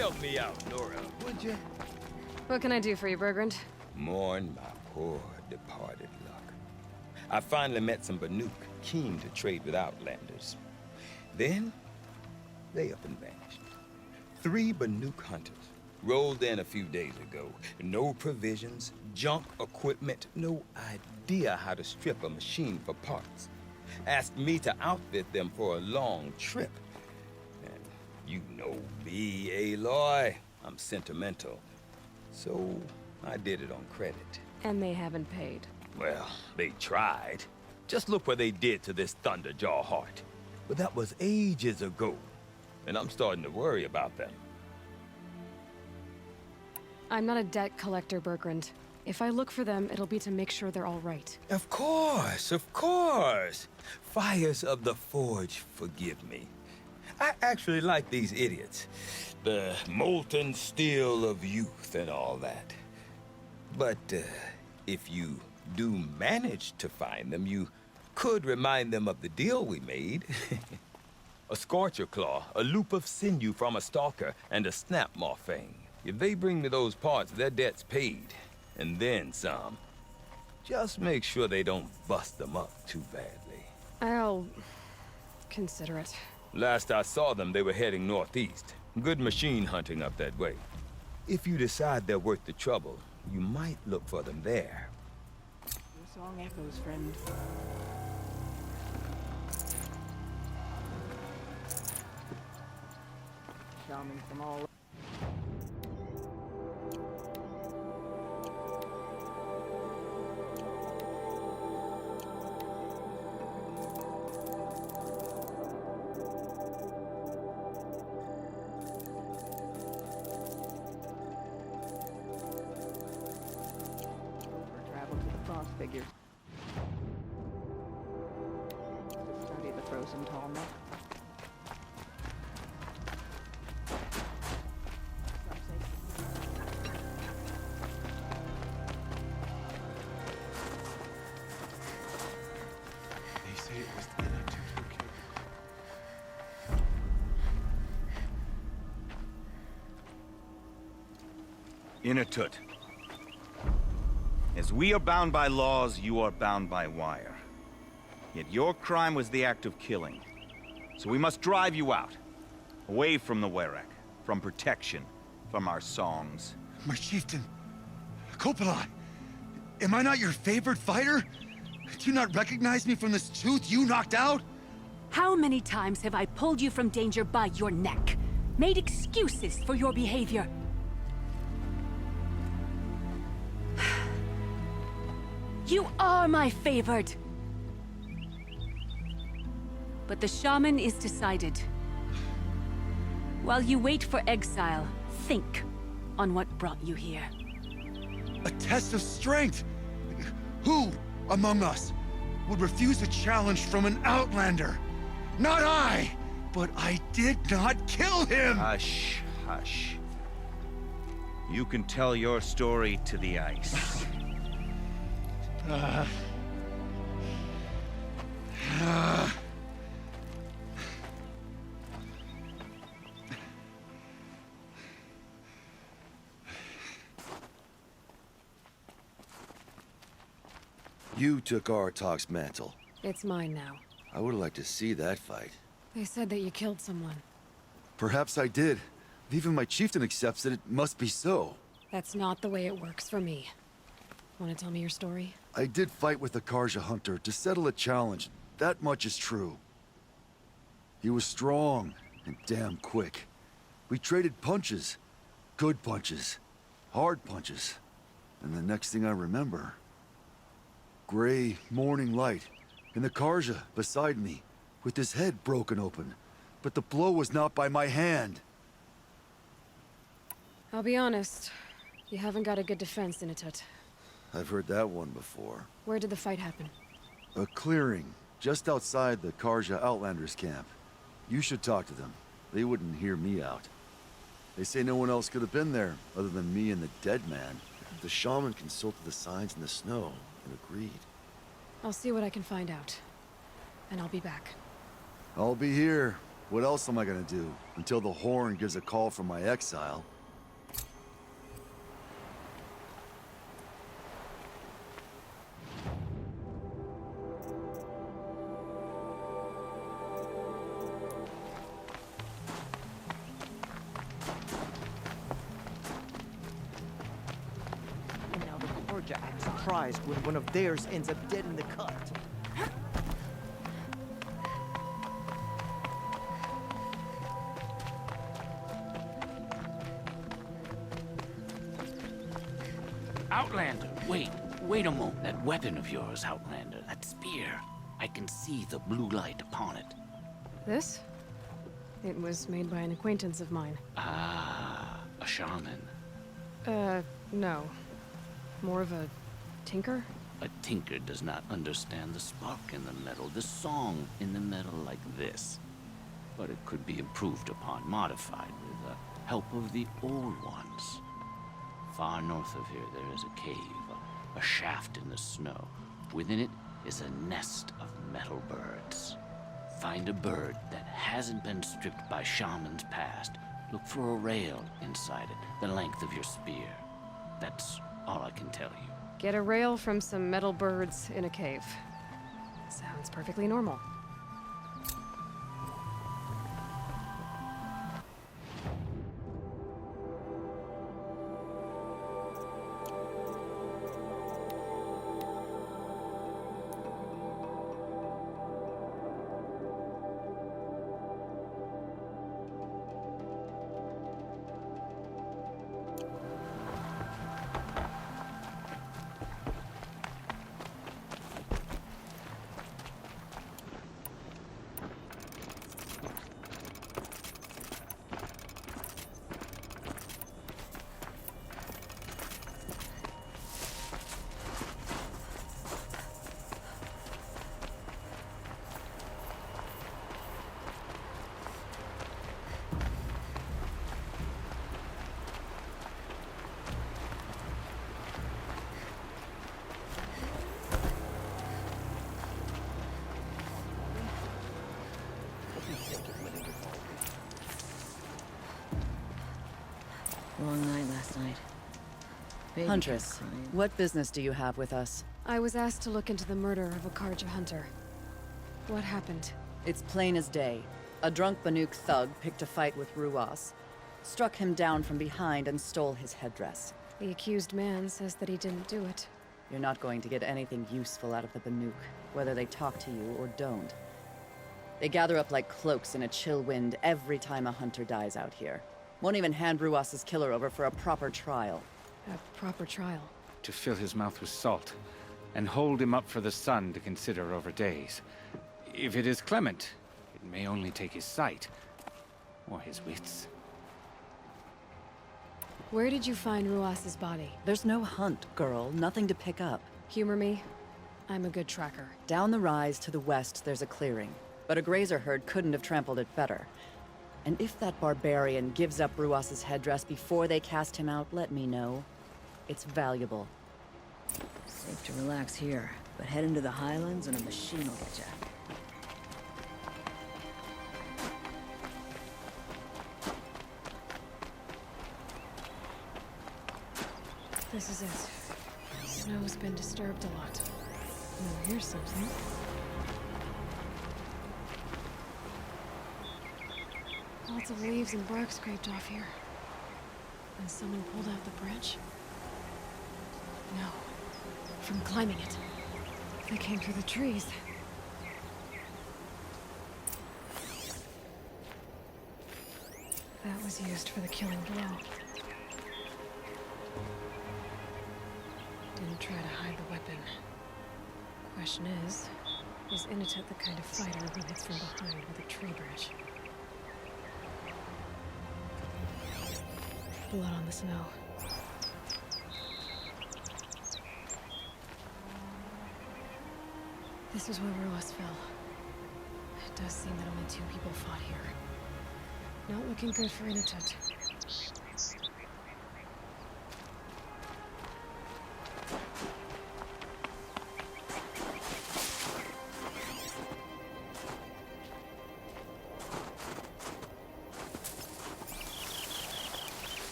Help me out, Nora, would you? What can I do for you, Bergrand? Mourn my poor departed luck. I finally met some Banuk, keen to trade with Outlanders. Then, they up and vanished. 3 Banuk hunters rolled in a few days ago. No provisions, junk equipment, no idea how to strip a machine for parts. Asked me to outfit them for a long trip. And you know me, Aloy. I'm sentimental. So I did it on credit. And they haven't paid. Well, they tried. Just look what they did to this Thunderjaw heart. But that was ages ago. And I'm starting to worry about them. I'm not a debt collector, Bergrand. If I look for them, it'll be to make sure they're all right. Of course, of course. Fires of the Forge, forgive me. I actually like these idiots. The molten steel of youth and all that. But if you do manage to find them, you could remind them of the deal we made. A Scorcher Claw, a loop of sinew from a stalker, and a Snapmaw Fang. If they bring me those parts, their debt's paid. And then some. Just make sure they don't bust them up too badly. I'll consider it. Last I saw them, they were heading northeast. Good machine hunting up that way. If you decide they're worth the trouble, you might look for them there. Your song echoes, friend. Shaman from all cross figures. To study the frozen Talmud. They say it was the Inatut who killed Inatut. As we are bound by laws, you are bound by wire. Yet your crime was the act of killing. So we must drive you out. Away from the Werak. From protection. From our songs. My chieftain, Kopalai, am I not your favorite fighter? Do you not recognize me from this tooth you knocked out? How many times have I pulled you from danger by your neck? Made excuses for your behavior? You are my favorite! But the shaman is decided. While you wait for exile, think on what brought you here. A test of strength! Who among us would refuse a challenge from an Outlander? Not I! But I did not kill him! Hush, hush. You can tell your story to the ice. You took Aratak's mantle. It's mine now. I would have liked to see that fight. They said that you killed someone. Perhaps I did. If even my chieftain accepts it, it must be so. That's not the way it works for me. Want to tell me your story? I did fight with the Karja hunter to settle a challenge. That much is true. He was strong and damn quick. We traded punches. Good punches. Hard punches. And the next thing I remember... gray morning light, and the Karja beside me, with his head broken open. But the blow was not by my hand. I'll be honest. You haven't got a good defense, Inatut. I've heard that one before. Where did the fight happen? A clearing, just outside the Karja Outlanders camp. You should talk to them. They wouldn't hear me out. They say no one else could have been there, other than me and the dead man. The shaman consulted the signs in the snow and agreed. I'll see what I can find out. And I'll be back. I'll be here. What else am I gonna do until the Horn gives a call from my exile? And now the Corja acts surprised when one of theirs ends up dead in the cut. Outlander, wait a moment. That weapon of yours, Outlander, that spear. I can see the blue light upon it. This? It was made by an acquaintance of mine. Ah, a shaman. No. More of a tinker? A tinker does not understand the spark in the metal, the song in the metal like this. But it could be improved upon, modified with the help of the old ones. Far north of here, there is a cave, a shaft in the snow. Within it is a nest of metal birds. Find a bird that hasn't been stripped by shamans past. Look for a rail inside it, the length of your spear. That's all I can tell you. Get a rail from some metal birds in a cave. Sounds perfectly normal. Long night last night. Baby Huntress, kept crying. what business do you have with us? I was asked to look into the murder of a Karja hunter. What happened? It's plain as day. A drunk Banuk thug picked a fight with Ruas, struck him down from behind and stole his headdress. The accused man says that he didn't do it. You're not going to get anything useful out of the Banuk, whether they talk to you or don't. They gather up like cloaks in a chill wind every time a hunter dies out here. Won't even hand Ruas's killer over for a proper trial. A proper trial. To fill his mouth with salt, and hold him up for the sun to consider over days. If it is clement, it may only take his sight, or his wits. Where did you find Ruas's body? There's no hunt, girl. Nothing to pick up. Humor me. I'm a good tracker. Down the rise to the west, there's a clearing. But a grazer herd couldn't have trampled it better. And if that barbarian gives up Ruas's headdress before they cast him out, let me know. It's valuable. Safe to relax here, but head into the highlands and a machine will get you. This is it. Snow's been disturbed a lot. Oh, here's something. Lots of leaves and bark scraped off here. And someone pulled out the branch? No. From climbing it. They came through the trees. That was used for the killing blow. Didn't try to hide the weapon. Question is Initut the kind of fighter who hits from behind with a tree branch? Blood on the snow. This is where Ruas fell. It does seem that only 2 people fought here. Not looking good for Initut.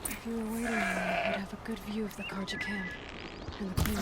If you were waiting on me, you'd have a good view of the Karja camp and the Queen.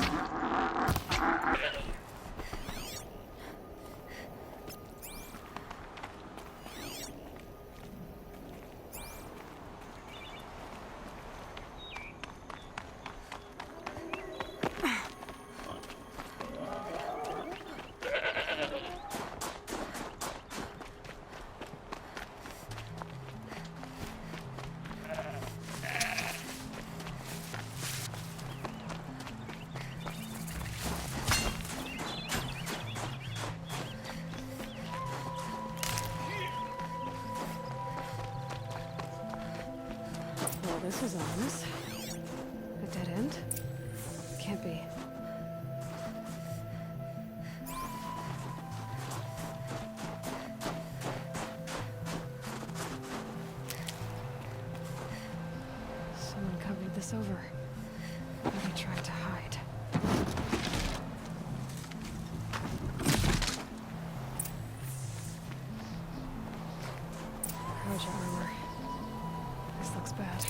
Well, this is ominous. A dead end? Can't be. Someone covered this over. Maybe tried to hide. Karja armor. This looks bad.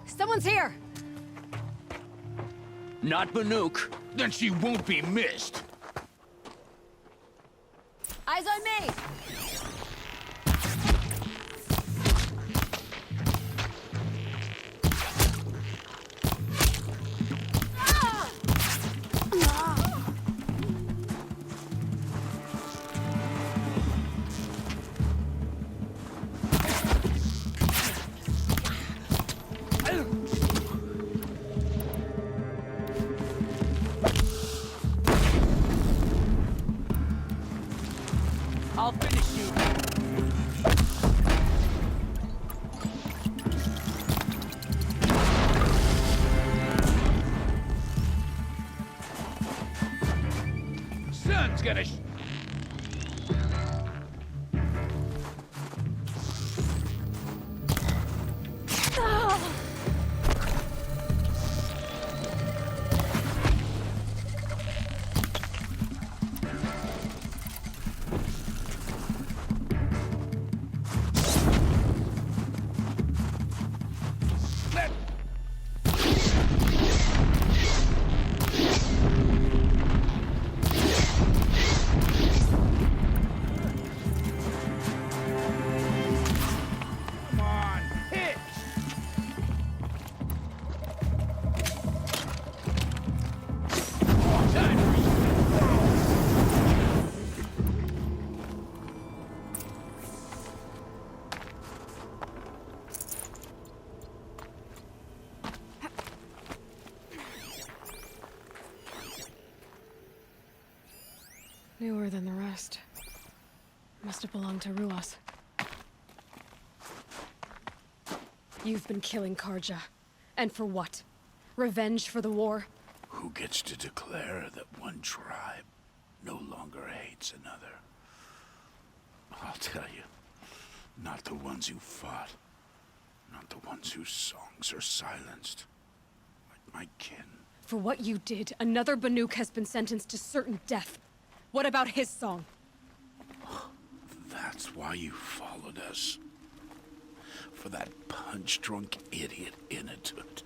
Someone's here! Not Banuk. Then she won't be missed. Eyes on me! I'll finish you. Sun's gonna Newer than the rest. Must have belonged to Ruas. You've been killing Karja. And for what? Revenge for the war? Who gets to declare that one tribe no longer hates another? I'll tell you, not the ones who fought. Not the ones whose songs are silenced. Like my kin. For what you did, another Banuk has been sentenced to certain death. What about his song? That's why you followed us. For that punch-drunk idiot Inatut.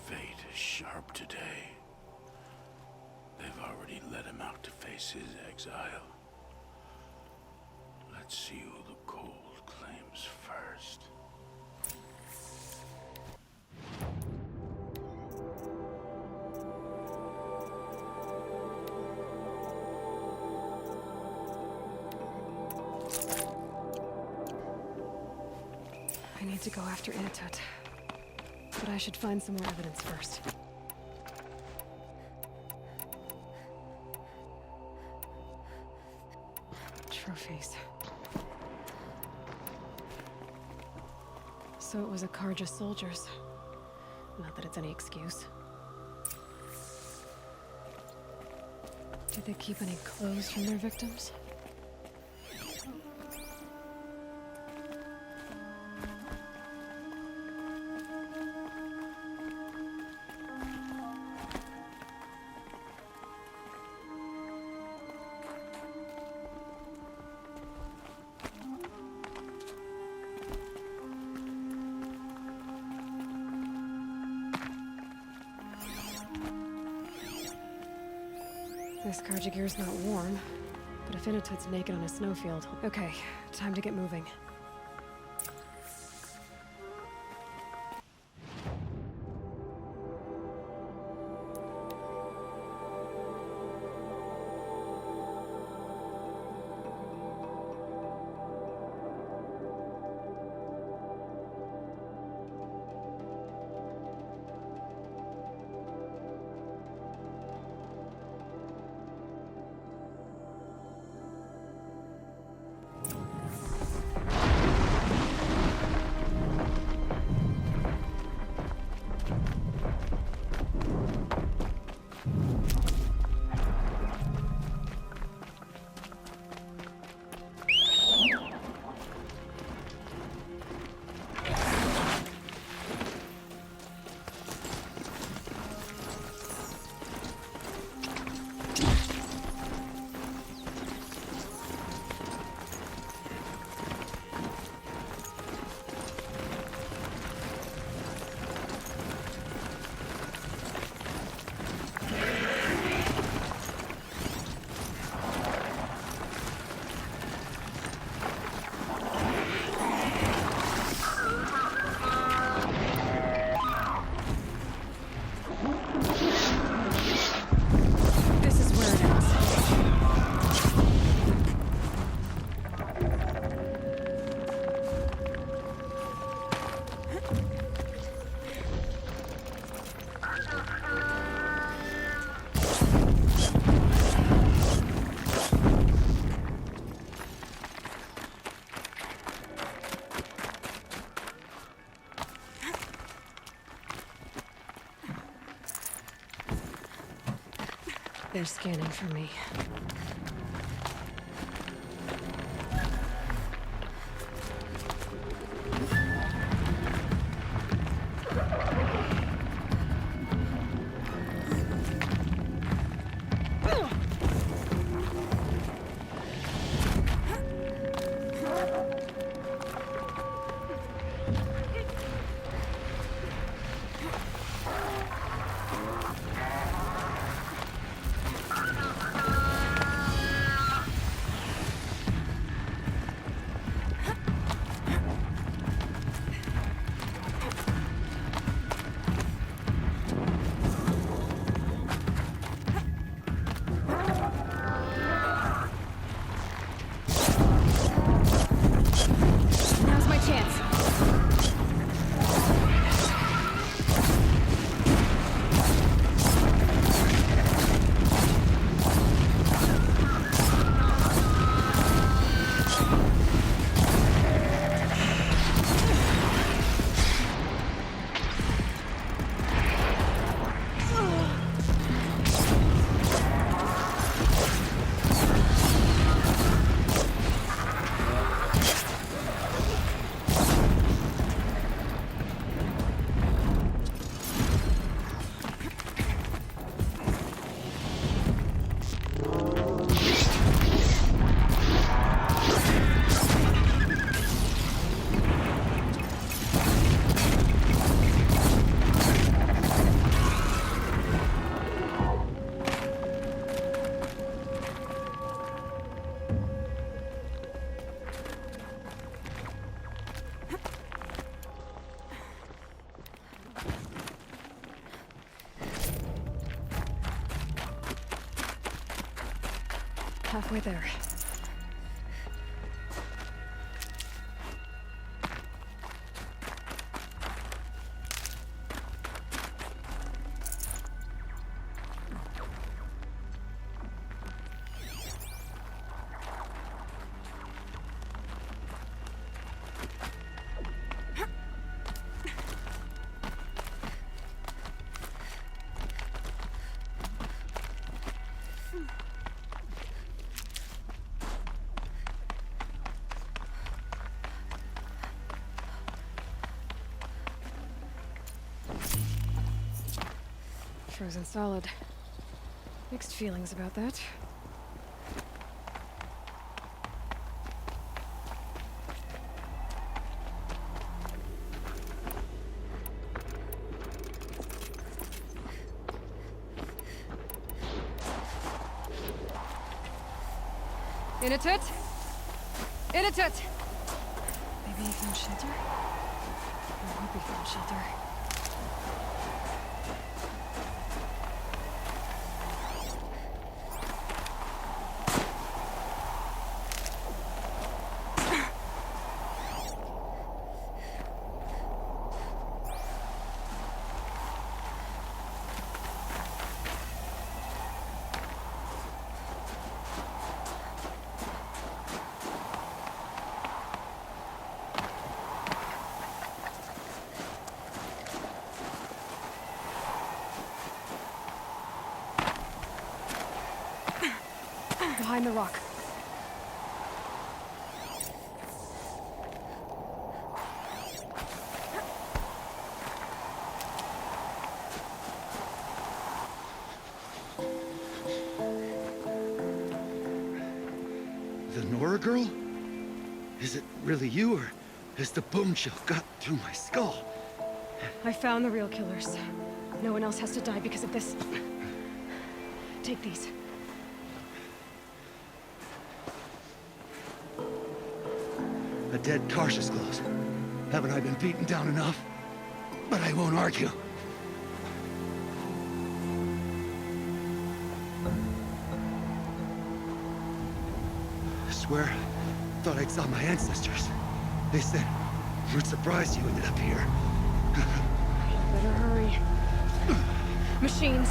Fate is sharp today. They've already let him out to face his exile. Let's see who the cold claims first. I need to go after Inatut. But I should find some more evidence first. Trophies. So it was a Karja soldiers. Not that it's any excuse. Did they keep any clothes from their victims? This Carjagir's not warm, but Affinitud's naked on a snowfield. Okay, time to get moving. They're scanning for me. Now's my chance. Halfway there. frozen solid. Mixed feelings about that. Inatut! Inatut! Maybe he found shelter? I hope he found shelter. Behind the rock. The Nora girl? Is it really you, or has the boom chill got through my skull? I found the real killers. No one else has to die because of this. Take these. A dead Karsh's clothes. Haven't I been beaten down enough? But I won't argue. I swear, thought I saw my ancestors. They said, we're surprised you ended up here. Better hurry. Machines.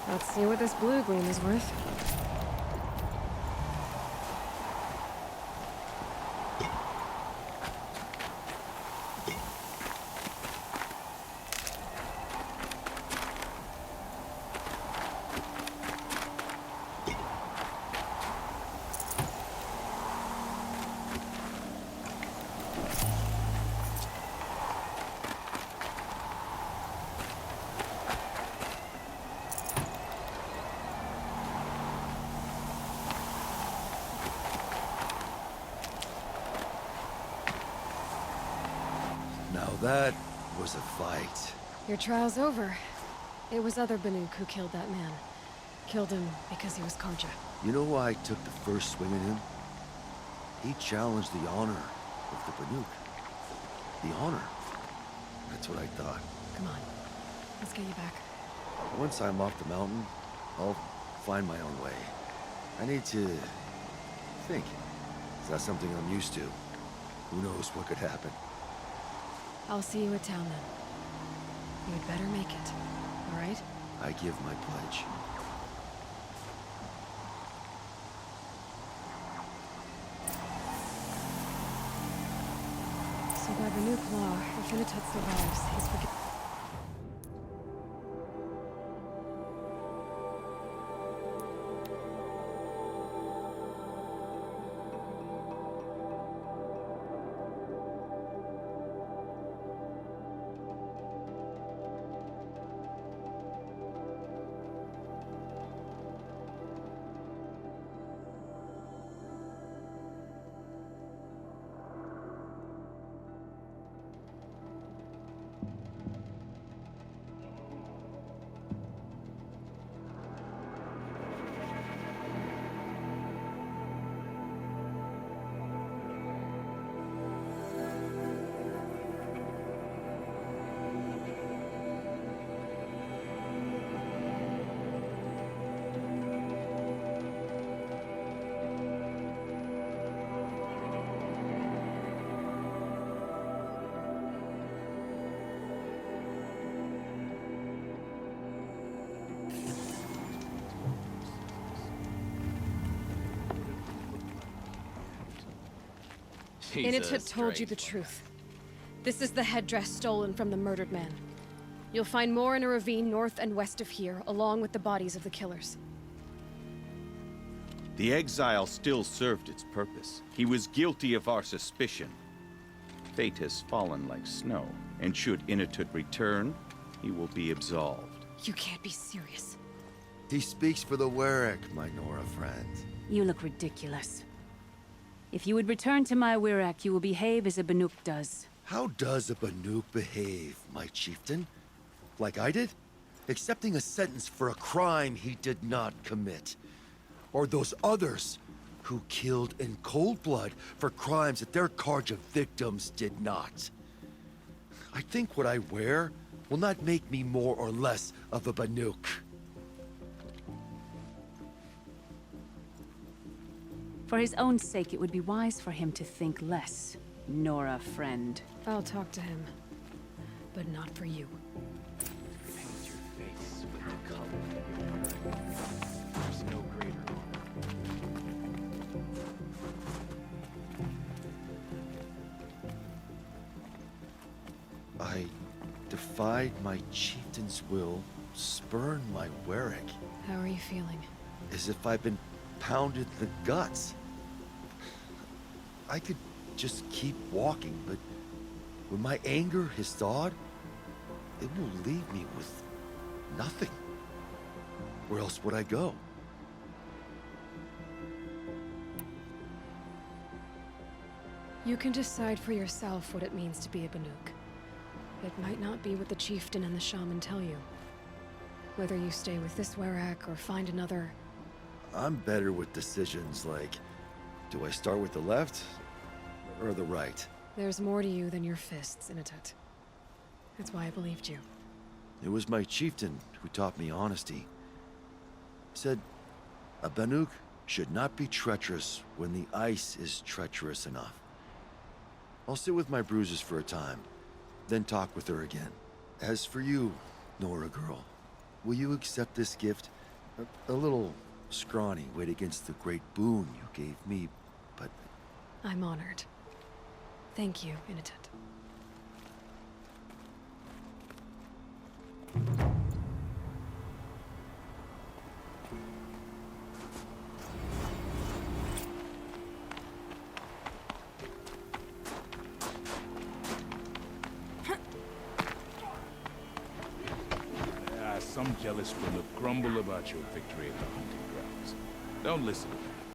Let's see what this blue gleam is worth. Now that was a fight. Your trial's over. It was other Banuk who killed that man. Killed him because he was Karja. You know why I took the first swing at him? He challenged the honor of the Banuk. The honor. That's what I thought. Come on. Let's get you back. Once I'm off the mountain, I'll find my own way. I need to think. It's not something I'm used to. Who knows what could happen? I'll see you at town then. You'd better make it, all right? I give my pledge. So by Banuk law, if Inatut survives, he's forgiven. Inatut told you the truth. This is the headdress stolen from the murdered man. You'll find more in a ravine north and west of here, along with the bodies of the killers. The exile still served its purpose. He was guilty of our suspicion. Fate has fallen like snow, and should Inatut return, he will be absolved. You can't be serious. He speaks for the Warwick, my Nora friend. You look ridiculous. If you would return to my Wirac, you will behave as a Banuk does. How does a Banuk behave, my chieftain? Like I did? Accepting a sentence for a crime he did not commit. Or those others who killed in cold blood for crimes that their Karja victims did not. I think what I wear will not make me more or less of a Banuk. For his own sake, it would be wise for him to think less. Nora, friend. I'll talk to him. But not for you. Paint your face with the color of your blood. There's no greater honor. I defied my chieftain's will, spurned my Warwick. How are you feeling? As if I've been pounded in the guts. I could just keep walking, but when my anger has thawed, it will leave me with nothing. Where else would I go? You can decide for yourself what it means to be a Banuk. It might not be what the chieftain and the shaman tell you. Whether you stay with this Wirac or find another... I'm better with decisions like, do I start with the left or the right? There's more to you than your fists, Inatut. That's why I believed you. It was my chieftain who taught me honesty. Said, a Banuk should not be treacherous when the ice is treacherous enough. I'll sit with my bruises for a time, then talk with her again. As for you, Nora girl, will you accept this gift A little scrawny weight against the great boon you gave me, but... I'm honored. Thank you, Initet. Some jealous will grumble about your victory at the hunting grounds. Don't listen to them.